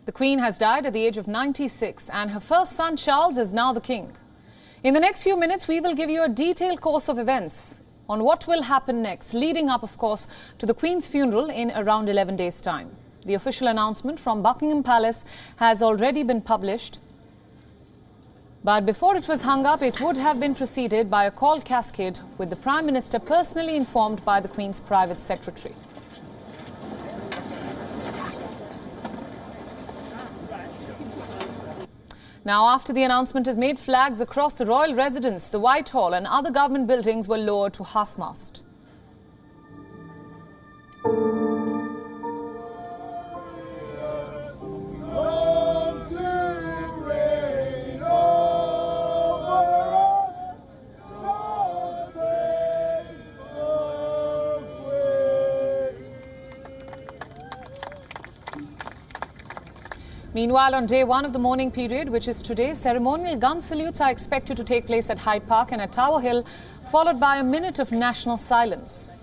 The Queen has died at the age of 96 and her first son Charles is now the King. In the next few minutes, we will give you a detailed course of events on what will happen next, leading up, of course, to the Queen's funeral in around 11 days' time. The official announcement from Buckingham Palace has already been published. But before it was hung up, it would have been preceded by a call cascade with the Prime Minister personally informed by the Queen's private secretary. Now, after the announcement is made, flags across the royal residence, the Whitehall and other government buildings were lowered to half-mast. Meanwhile, on day one of the mourning period, which is today, ceremonial gun salutes are expected to take place at Hyde Park and at Tower Hill, followed by a minute of national silence.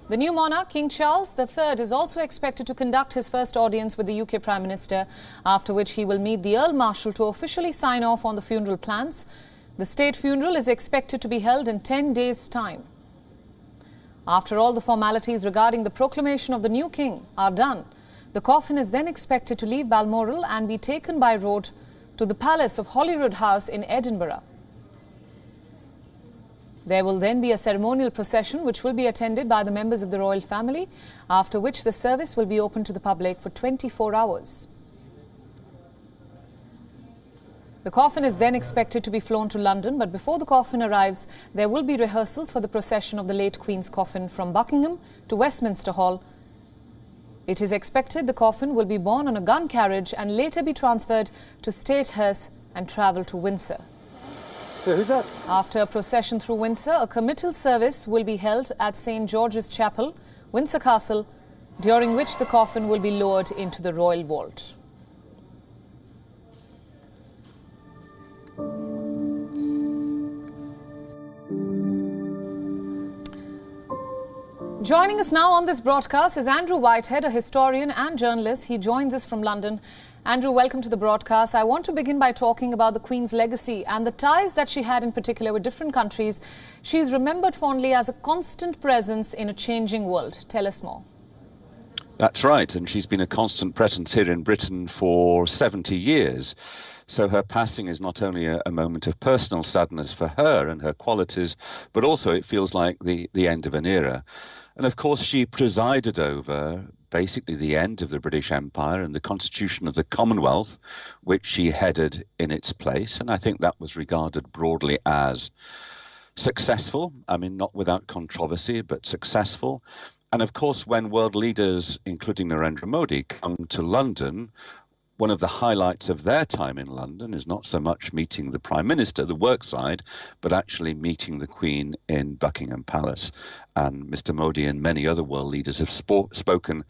The new monarch, King Charles III, is also expected to conduct his first audience with the UK Prime Minister, after which he will meet the Earl Marshal to officially sign off on the funeral plans. The state funeral is expected to be held in 10 days' time. After all the formalities regarding the proclamation of the new king are done, the coffin is then expected to leave Balmoral and be taken by road to the Palace of Holyrood House in Edinburgh. There will then be a ceremonial procession which will be attended by the members of the royal family, after which the service will be open to the public for 24 hours. The coffin is then expected to be flown to London, but before the coffin arrives, there will be rehearsals for the procession of the late Queen's coffin from Buckingham to Westminster Hall. It is expected the coffin will be borne on a gun carriage and later be transferred to State Hearse and travel to Windsor. So who's that? After a procession through Windsor, a committal service will be held at St George's Chapel, Windsor Castle, during which the coffin will be lowered into the royal vault. Joining us now on this broadcast is Andrew Whitehead, a historian and journalist. He joins us from London. Andrew, welcome to the broadcast. I want to begin by talking about the Queen's legacy and the ties that she had in particular with different countries. She's remembered fondly as a constant presence in a changing world. Tell us more. That's right, and she's been a constant presence here in Britain for 70 years. So her passing is not only a moment of personal sadness for her and her qualities, but also it feels like the end of an era. And of course, she presided over basically the end of the British Empire and the constitution of the Commonwealth, which she headed in its place. And I think that was regarded broadly as successful. I mean, not without controversy, but successful. And of course, when world leaders, including Narendra Modi, come to London, one of the highlights of their time in London is not so much meeting the Prime Minister, the work side, but actually meeting the Queen in Buckingham Palace. And Mr. Modi and many other world leaders have spoken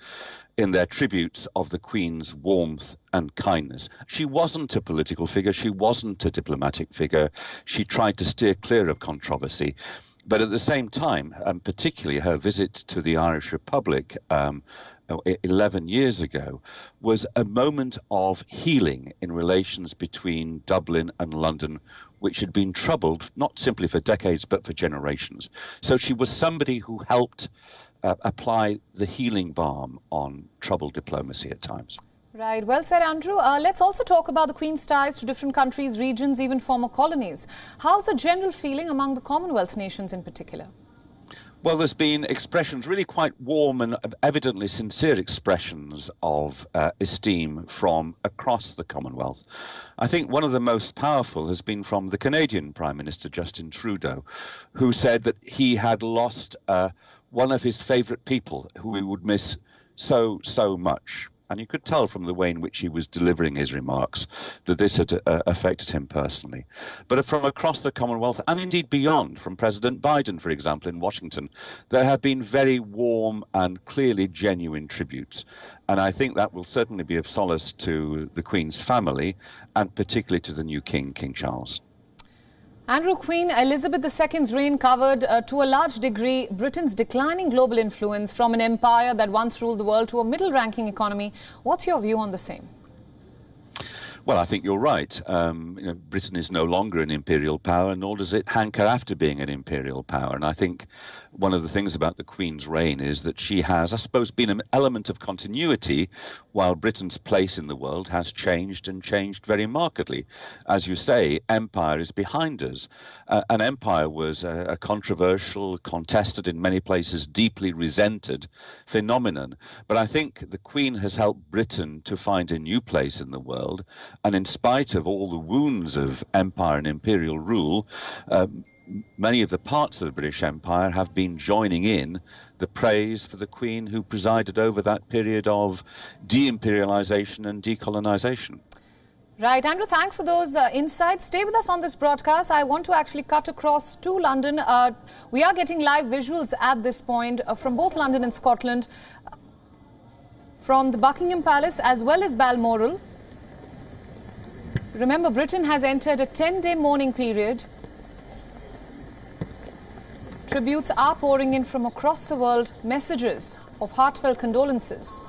in their tributes of the Queen's warmth and kindness. She wasn't a political figure. She wasn't a diplomatic figure. She tried to steer clear of controversy. But at the same time, particularly her visit to the Irish Republic 11 years ago, was a moment of healing in relations between Dublin and London, which had been troubled not simply for decades, but for generations. So she was somebody who helped apply the healing balm on troubled diplomacy at times. Right. Well said, Andrew. Let's also talk about the Queen's ties to different countries, regions, even former colonies. How's the general feeling among the Commonwealth nations in particular? Well, there's been expressions, really quite warm and evidently sincere expressions of esteem from across the Commonwealth. I think one of the most powerful has been from the Canadian Prime Minister, Justin Trudeau, who said that he had lost one of his favourite people who he would miss so much. And you could tell from the way in which he was delivering his remarks that this had affected him personally. But from across the Commonwealth, and indeed beyond, from President Biden, for example, in Washington, there have been very warm and clearly genuine tributes. And I think that will certainly be of solace to the Queen's family, and particularly to the new king, King Charles. Andrew, Queen Elizabeth II's reign covered to a large degree Britain's declining global influence from an empire that once ruled the world to a middle-ranking economy. What's your view on the same? Well, I think you're right. Britain is no longer an imperial power, nor does it hanker after being an imperial power. And I think one of the things about the Queen's reign is that she has, I suppose, been an element of continuity while Britain's place in the world has changed and changed very markedly. As you say, empire is behind us. An empire was a controversial, contested, in many places deeply resented phenomenon. But I think the Queen has helped Britain to find a new place in the world. And in spite of all the wounds of empire and imperial rule, many of the parts of the British Empire have been joining in the praise for the Queen who presided over that period of de-imperialisation and decolonisation. Right, Andrew, thanks for those insights. Stay with us on this broadcast. I want to actually cut across to London. We are getting live visuals at this point from both London and Scotland, from the Buckingham Palace as well as Balmoral. Remember, Britain has entered a 10-day mourning period. Tributes are pouring in from across the world, messages of heartfelt condolences.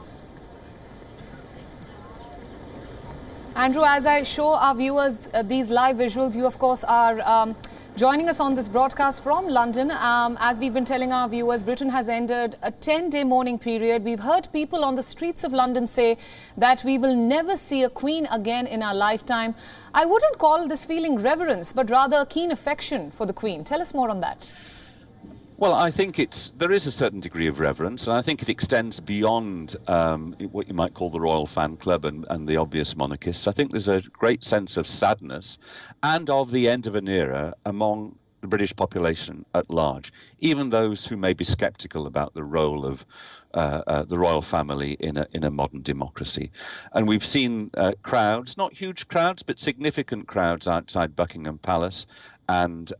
Andrew, as I show our viewers these live visuals, you of course are joining us on this broadcast from London. As we've been telling our viewers, Britain has entered a 10-day mourning period. We've heard people on the streets of London say that we will never see a queen again in our lifetime. I wouldn't call this feeling reverence, but rather a keen affection for the Queen. Tell us more on that. Well, I think there is a certain degree of reverence, and I think it extends beyond what you might call the royal fan club and the obvious monarchists. I think there's a great sense of sadness and of the end of an era among the British population at large, even those who may be sceptical about the role of the royal family in a modern democracy. And we've seen crowds, not huge crowds, but significant crowds outside Buckingham Palace, and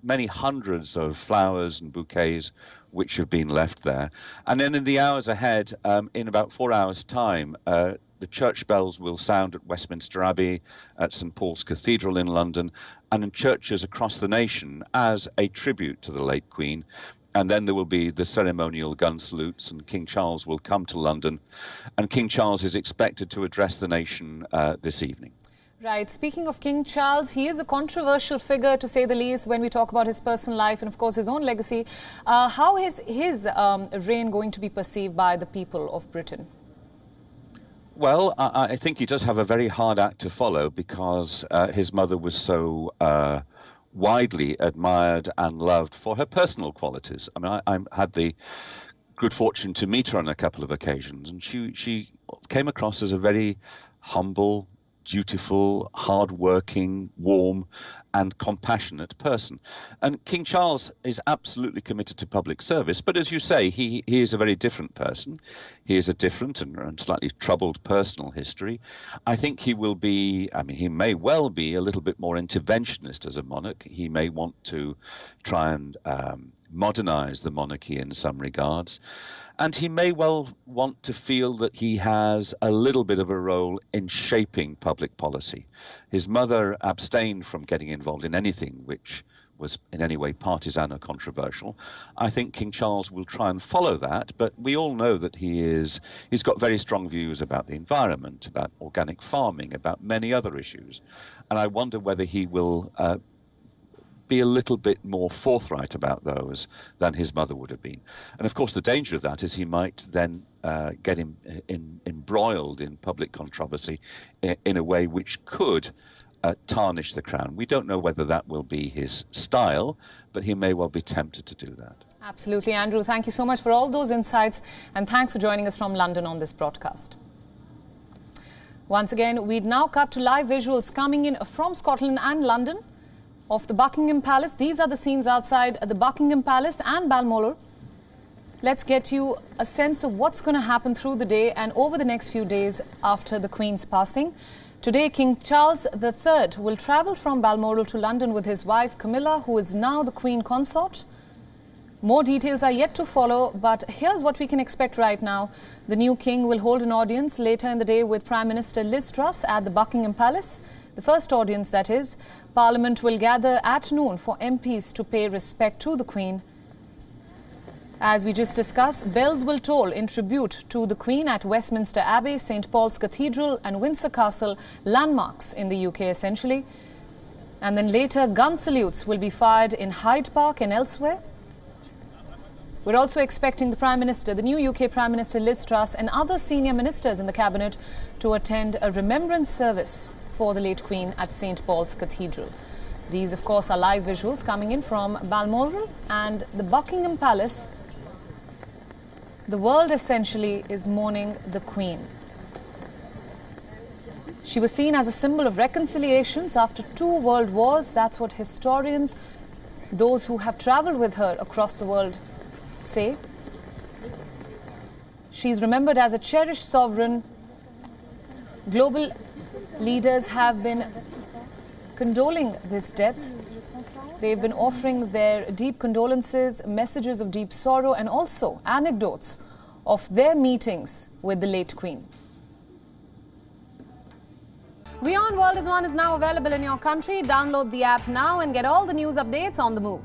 many hundreds of flowers and bouquets which have been left there. And then in the hours ahead, in about 4 hours' time, the church bells will sound at Westminster Abbey, at St Paul's Cathedral in London, and in churches across the nation as a tribute to the late Queen. And then there will be the ceremonial gun salutes, and King Charles will come to London. And King Charles is expected to address the nation this evening. Right. Speaking of King Charles, he is a controversial figure, to say the least, when we talk about his personal life and, of course, his own legacy. How is his reign going to be perceived by the people of Britain? Well, I think he does have a very hard act to follow because his mother was so widely admired and loved for her personal qualities. I mean, I had the good fortune to meet her on a couple of occasions, and she came across as a very humble, dutiful, hard-working, warm and compassionate person. And King Charles is absolutely committed to public service, but as you say, he is a very different person. He is a different and slightly troubled personal history. I think he will be, I mean, he may well be a little bit more interventionist as a monarch. He may want to try and modernize the monarchy in some regards. And he may well want to feel that he has a little bit of a role in shaping public policy. His mother abstained from getting involved in anything which was in any way partisan or controversial. I think King Charles will try and follow that, but we all know that he's got very strong views about the environment, about organic farming, about many other issues. And I wonder whether he will be a little bit more forthright about those than his mother would have been. And of course, the danger of that is he might then get him embroiled in public controversy in a way which could tarnish the crown. We don't know whether that will be his style, but he may well be tempted to do that. Absolutely, Andrew. Thank you so much for all those insights, and thanks for joining us from London on this broadcast. Once again, we'd now cut to live visuals coming in from Scotland and London of the Buckingham Palace. These are the scenes outside the Buckingham Palace and Balmoral. Let's get you a sense of what's going to happen through the day and over the next few days after the Queen's passing. Today, King Charles III will travel from Balmoral to London with his wife Camila, who is now the Queen Consort. More details are yet to follow, but here's what we can expect right now. The new king will hold an audience later in the day with Prime Minister Liz Truss at the Buckingham Palace. The first audience, that is. Parliament will gather at noon for MPs to pay respect to the Queen. As we just discussed, bells will toll in tribute to the Queen at Westminster Abbey, St Paul's Cathedral and Windsor Castle, landmarks in the UK essentially. And then later, gun salutes will be fired in Hyde Park and elsewhere. We're also expecting the Prime Minister, the new UK Prime Minister Liz Truss, and other senior ministers in the Cabinet to attend a remembrance service for the late Queen at St Paul's Cathedral. These, of course, are live visuals coming in from Balmoral and the Buckingham Palace. The world essentially is mourning the Queen. She was seen as a symbol of reconciliations after 2 world wars. That's what historians, those who have travelled with her across the world, say. She's remembered as a cherished sovereign. Global leaders have been condoling this death. They've been offering their deep condolences, messages of deep sorrow, and also anecdotes of their meetings with the late Queen. WION World is now available in your country. Download the app now and get all the news updates on the move.